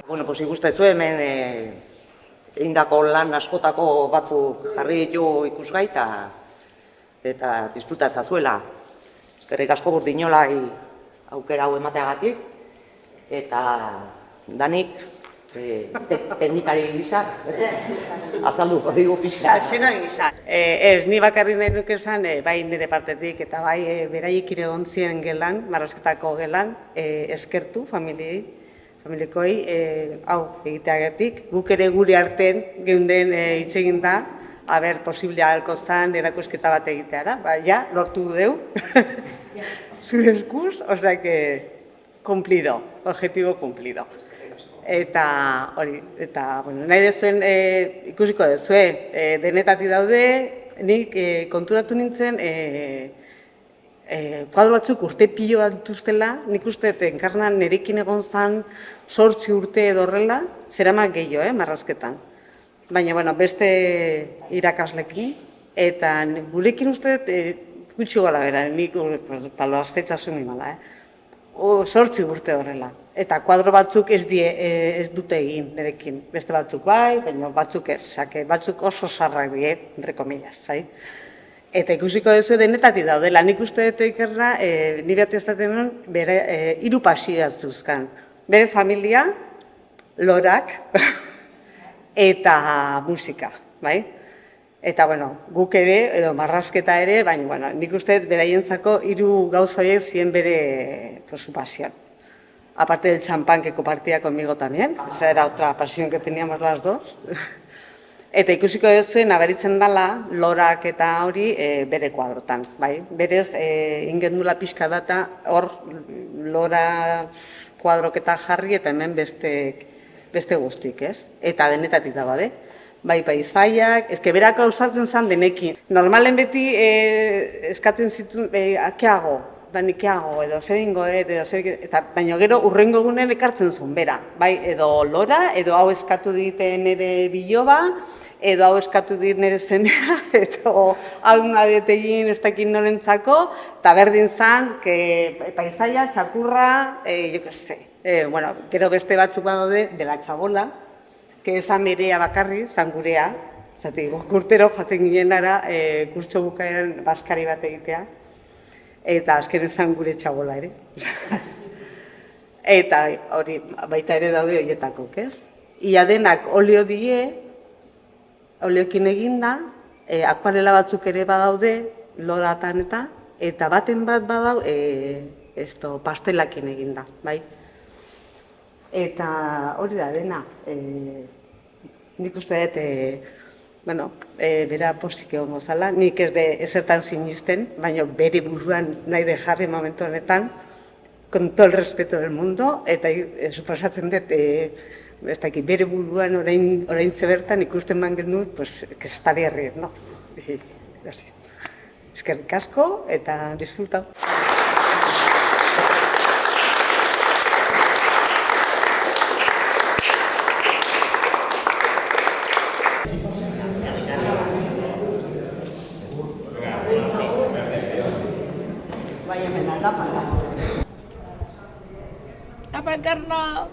Bueno, pues ikustezu hemen egindako lan askotako batzuk jarri ditu ikusgai eta disfruta ezazuela. Eskerrik asko Burdinolai aukera hau emateagatik eta danik teknikari gisa azalduko digu pixka. Zena gisa. Ez, ni bakarrik nahi nuke esan, bai nire partetik eta bai beraiek egon ziren gelan, marrazketako gelan, eskertu familikoi hau egiteagatik. Guk ere gure artean geunden hitz egin da, posiblea halko zen erakusketa bat egitea da, ja, lortu deu, zure eskuz, osea que, cumplido, objetivo cumplido. Eta hori, bueno, nahi dezuen ikusiko dezue, denetatik daude, nik konturatu nintzen, kuadro batzuk urte pilo bat dituztela, nik uste enkarnan nerekin egon zan 8 urte edo horrela, zeramak gehiago, marrazketan. Baina, bueno, beste irakaslekin, eta gurekin uste gutxi gola bera, nik palo azfetza zuen mala, 8 urte horrela. Eta kuadro batzuk ez dute egin nirekin, beste batzuk bai, baina batzuk ez, batzuk oso sarrak die, entre comillas, bai. Eta ikusiko duzu denetatik daudela, nik uste dut ikerra, nire bat ezaten nuen, bere 3 pasioaz duzkan. Bere familia, lorak, eta musika, bai? Eta, bueno, guk ere, edo marrazketa ere, baina, bueno, nik uste dut beraientzako 3 gauza horiek ziren bere su pasión. Aparte del champán que compartía conmigo también, esa era otra pasión que teníamos las dos. Eta ikusiko duzu, nabaritzen dela, lorak eta hori bere kuadrotan, bai? Berez, ingendula pixka data, hor lora kuadroketa jarri eta hemen beste guztik, ez? Eta denetatik da bade. Bai, paisaiak, berak gauzatzen zen denekin. Normalen beti eskatzen zituen, keago, edo zer ingo, baina gero urrengo egunen ekartzen zuen, bera. Bai, edo lora, edo hau eskatu dit nire biloba, edo hau eskatu dit nire zenera, edo hau nadetegin ez dakit norentzako, eta berdin zen, paisaia, txakurra, jo que sé. Bueno, gero beste batzuk badaude, de la txabola, que esan berea bakarri, zan gurea, zati, urtero jaten ginenara kurtso bukaeran baskari bat egitea, eta azkenen zan gure txabola ere. Eta hori baita ere daude horietako, ez? Ia denak olio die, oliokin eginda, akuarela batzuk ere badaude, loratan eta baten bat badau, pastelakin eginda, bai? Eta hori da dena, nik uste dut, bera posik egon gozala, nik ez de esertan sinisten, baina bere buruan nahi de jarri momentu honetan, con todo el respeto del mundo, eta suposatzen dut, ez dakit, bere buruan orain zebertan ikusten man genuen, pues, que estaría herriet, no? Eskerrik asko eta disfrutau. Apa karena